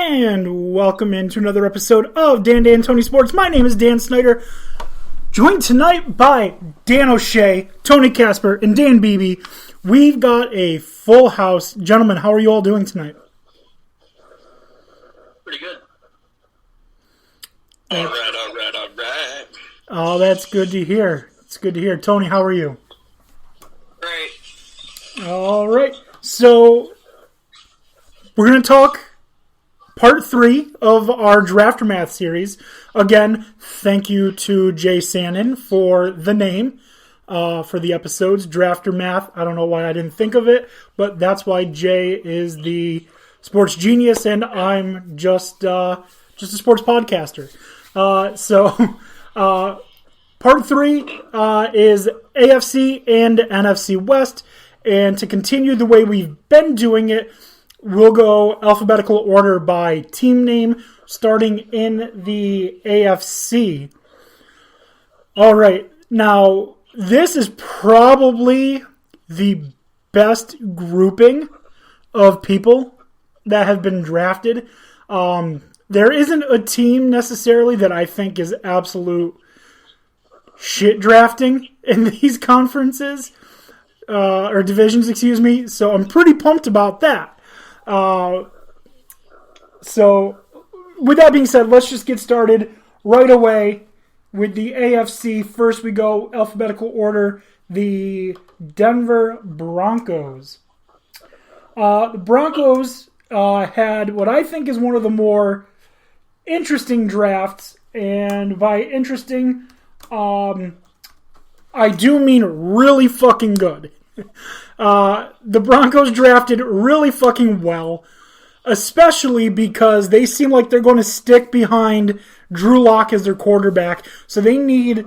And welcome into another episode of Dan Tony Sports. My name is Dan Snyder, joined tonight by Dan O'Shea, Tony Casper, and Dan Beebe. We've got a full house. Gentlemen, how are you all doing tonight? Pretty good. All right. Oh, that's good to hear. It's good to hear. Tony, how are you? Great. All right. So, we're going to talk Part 3 of our Draftermath series. Again, thank you to Jay Sannon for the name for the episodes. Draftermath, I don't know why I didn't think of it, but that's why Jay is the sports genius and I'm just a sports podcaster. Part 3 is AFC and NFC West, and to continue the way we've been doing it, we'll go alphabetical order by team name, starting in the AFC. All right. Now, this is probably the best grouping of people that have been drafted. There isn't a team necessarily that I think is absolute shit drafting in these conferences, or divisions, excuse me. So I'm pretty pumped about that. So, with that being said, let's just get started right away with the AFC. First, we go alphabetical order. The Denver Broncos. The Broncos had what I think is one of the more interesting drafts, and by interesting, I do mean really fucking good. The Broncos drafted really fucking well, especially because they seem like they're going to stick behind Drew Lock as their quarterback, so they need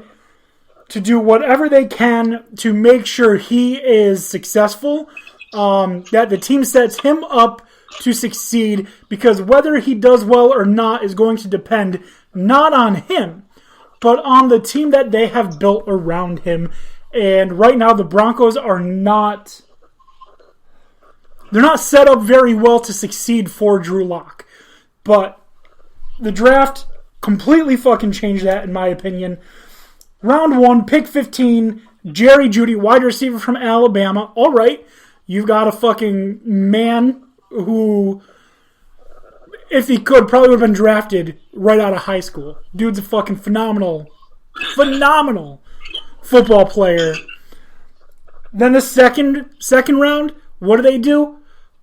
to do whatever they can to make sure he is successful, that the team sets him up to succeed, because whether he does well or not is going to depend not on him, but on the team that they have built around him. And right now, the Broncos are not set up very well to succeed for Drew Lock. But the draft completely fucking changed that, in my opinion. Round 1, pick 15, Jerry Jeudy, wide receiver from Alabama. All right, you've got a fucking man who, if he could, probably would have been drafted right out of high school. Dude's a fucking phenomenal football player. Then the second round, what do?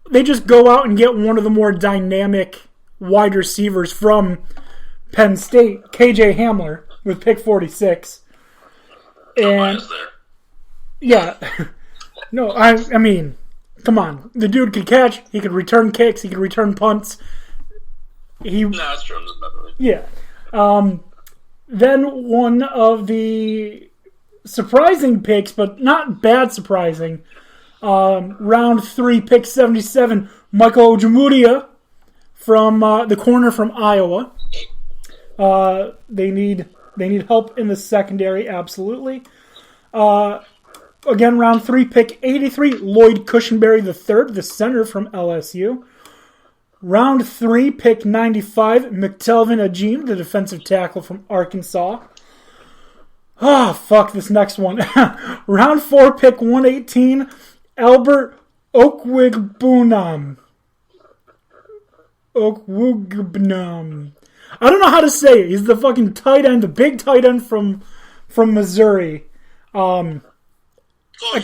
They just go out and get one of the more dynamic wide receivers from Penn State, KJ Hamler, with pick 46. And yeah, no, I mean, come on, the dude could catch, he could return kicks, he could return punts. No, that's true. Yeah. Then one of the surprising picks, but not bad surprising, round 3, pick 77, Michael Ojemudia from the corner from Iowa. They need help in the secondary, absolutely. Again, round 3, pick 83, Lloyd Cushenberry III, the center from LSU. Round 3, pick 95, McTelvin Agim, the defensive tackle from Arkansas. Ah, fuck this next one. Round 4, pick 118, Albert Okwuegbunam. I don't know how to say it. He's the fucking tight end, the big tight end from Missouri. Close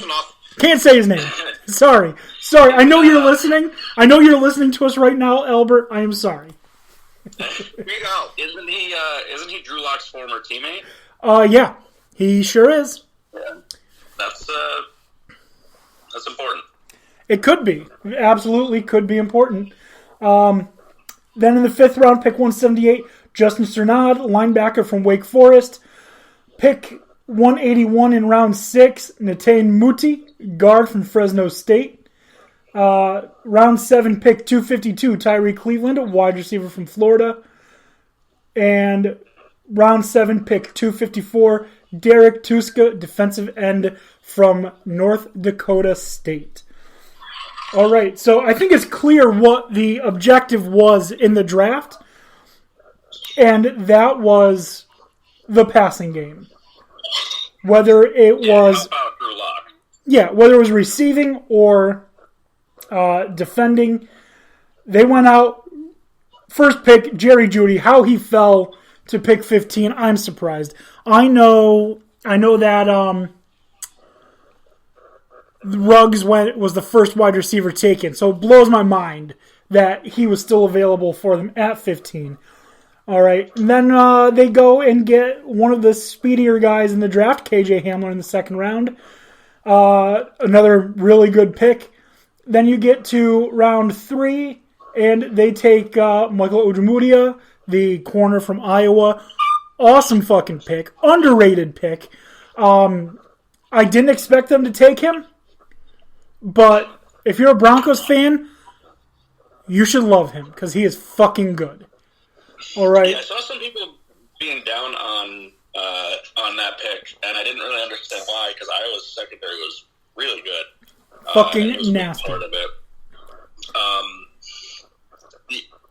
enough. Can't say his name. Sorry. I know you're listening. I know you're listening to us right now, Albert. I am sorry. Here you go. Isn't he Drew Lock's former teammate? Yeah, he sure is. Yeah. That's important. It could be. It absolutely could be important. Then in the 5th round, pick 178, Justin Cernad, linebacker from Wake Forest. Pick 181 in round 6, Natane Muti, guard from Fresno State. Round 7, pick 252, Tyree Cleveland, wide receiver from Florida. And round 7, pick 254, Derek Tuska, defensive end from North Dakota State. All right, so I think it's clear what the objective was in the draft, and that was the passing game. Whether it was Drew Lock. Yeah, whether it was receiving or defending, they went out. First pick, Jerry Jeudy. How he fell to pick 15, I'm surprised. I know that Ruggs was the first wide receiver taken, so it blows my mind that he was still available for them at 15. All right, and then they go and get one of the speedier guys in the draft, KJ Hamler, in the second round. Another really good pick. Then you get to round 3, and they take Michael Ojemudia, the corner from Iowa. Awesome fucking pick. Underrated pick. I didn't expect them to take him, but if you're a Broncos fan, you should love him because he is fucking good. All right. Yeah, I saw some people being down on that pick, and I didn't really understand why because Iowa's secondary was really good. Fucking nasty. Part of it.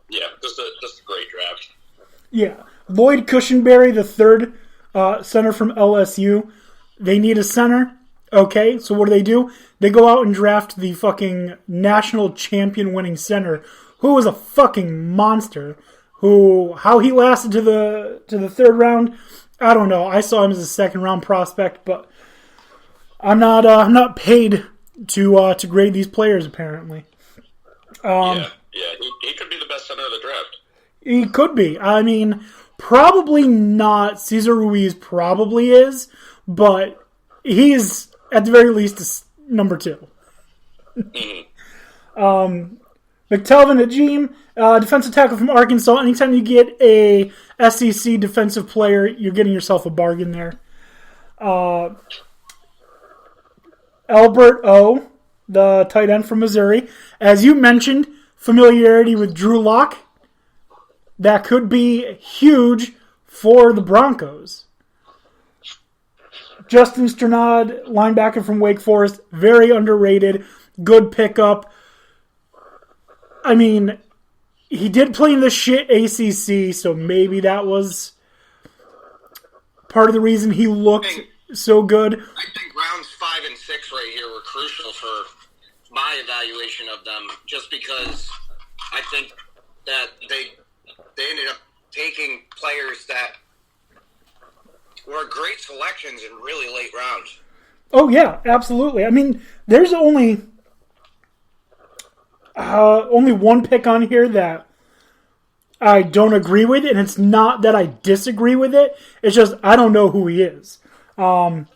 Yeah, just a great draft. Yeah. Lloyd Cushenberry, the third center from LSU. They need a center. Okay, so what do? They go out and draft the fucking national champion winning center, who was a fucking monster. How he lasted to the third round, I don't know. I saw him as a second round prospect, but I'm not paid to grade these players apparently. Yeah, he could be the best center of the draft. He could be. I mean, probably not. Cesar Ruiz probably is, but he's at the very least number 2. Mm-hmm. McTelvin Ajim, defensive tackle from Arkansas. Anytime you get a SEC defensive player, you're getting yourself a bargain there. Albert O, the tight end from Missouri. As you mentioned, familiarity with Drew Lock. That could be huge for the Broncos. Justin Strnad, linebacker from Wake Forest, very underrated. Good pickup. I mean, he did play in the shit ACC, so maybe that was part of the reason he looked so good. I think rounds 5 and 6 right here were crucial for my evaluation of them, just because I think that they ended up taking players that were great selections in really late rounds. Oh, yeah, absolutely. I mean, there's only one pick on here that I don't agree with, and it's not that I disagree with it. It's just I don't know who he is. But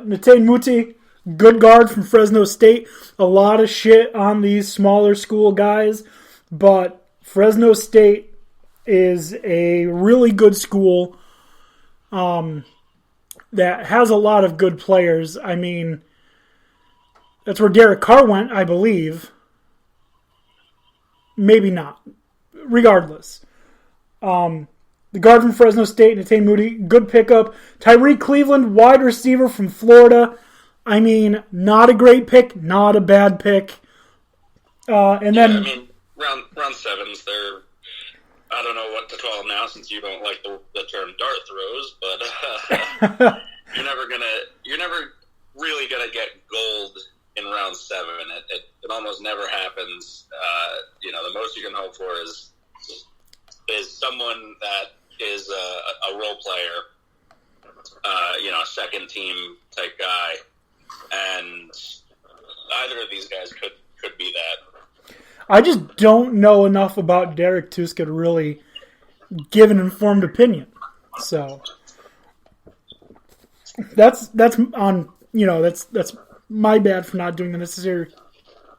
Natane Muti, good guard from Fresno State. A lot of shit on these smaller school guys, but Fresno State is a really good school that has a lot of good players. I mean, that's where Derek Carr went, I believe. Maybe not. Regardless. The guard from Fresno State, Natane Moody, good pickup. Tyreek Cleveland, wide receiver from Florida. I mean, not a great pick, not a bad pick. And then, I mean, round 7s, they're, I don't know what to call them now since you don't like the term dart throws, but you're never really gonna get gold in round 7. It almost never happens. The most you can hope for is someone that is a role player, a second team type guy, and either of these guys could be that. I just don't know enough about Derek Tuska to really give an informed opinion. So that's on that's my bad for not doing the necessary.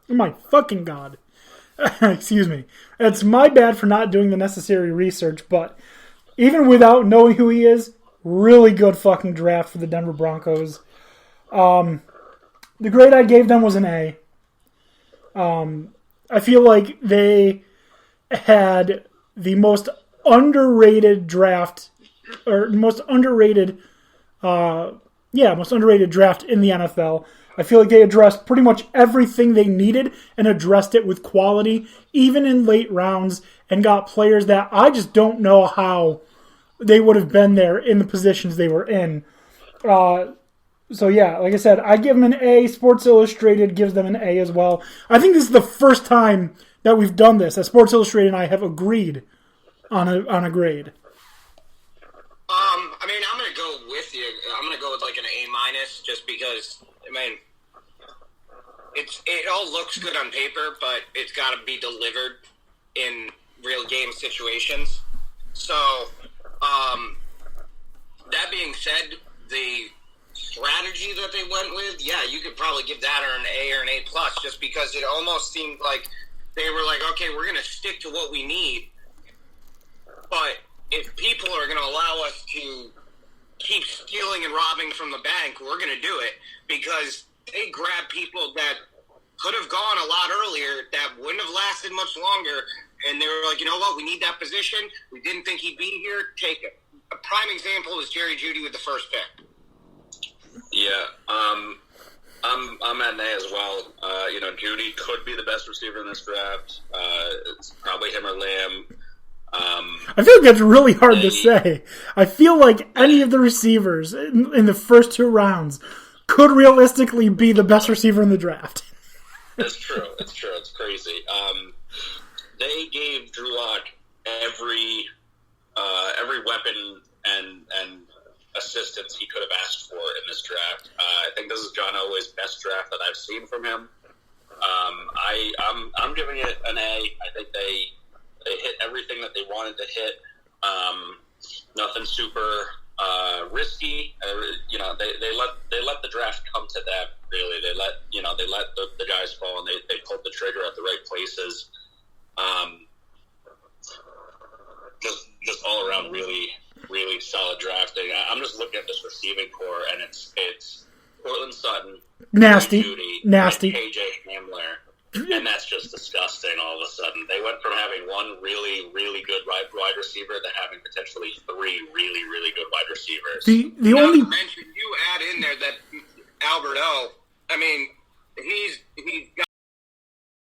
Oh my fucking God. Excuse me. It's my bad for not doing the necessary research, but even without knowing who he is, really good fucking draft for the Denver Broncos. The grade I gave them was an A. I feel like they had the most underrated draft, or most underrated Yeah, most underrated draft in the NFL. I feel like they addressed pretty much everything they needed and addressed it with quality, even in late rounds, and got players that I just don't know how they would have been there in the positions they were in. So yeah, like I said, I give them an A. Sports Illustrated gives them an A as well. I think this is the first time that we've done this, that Sports Illustrated and I have agreed on a grade. I mean, I'm going to go with you. I'm going to go with like an A- just because, I mean, it all looks good on paper, but it's got to be delivered in real game situations. So, that being said, the strategy that they went with, yeah, you could probably give that or an A or an A+, just because it almost seemed like they were like, okay, we're going to stick to what we need, but if people are going to allow us to keep stealing and robbing from the bank, we're going to do it, because they grabbed people that could have gone a lot earlier that wouldn't have lasted much longer, and they were like, you know what, we need that position. We didn't think he'd be here. Take it. A prime example is Jerry Jeudy with the first pick. Yeah, I'm at an A as well. Jeudy could be the best receiver in this draft. It's probably him or Lamb. I feel like that's really hard to say. I feel like any of the receivers in the first two rounds could realistically be the best receiver in the draft. It's true. It's crazy. They gave Drew Lock every weapon and assistance he could have asked for in this draft. I think this is John Elway's best draft that I've seen from him. I'm giving it an A. I think they hit everything that they wanted to hit. Nothing super risky. They let the draft come to them. Really, they let the guys fall, and they pulled the trigger at the right places. Just all around really, really solid drafting. I'm just looking at this receiving core, and it's Cortland Sutton, nasty, Jeudy, nasty, and KJ Hamler, and that's just disgusting. All of a sudden, they went from having one really, really good wide receiver to having potentially three really, really good wide receivers. The only mention you add in there that Albert O. I mean, he's got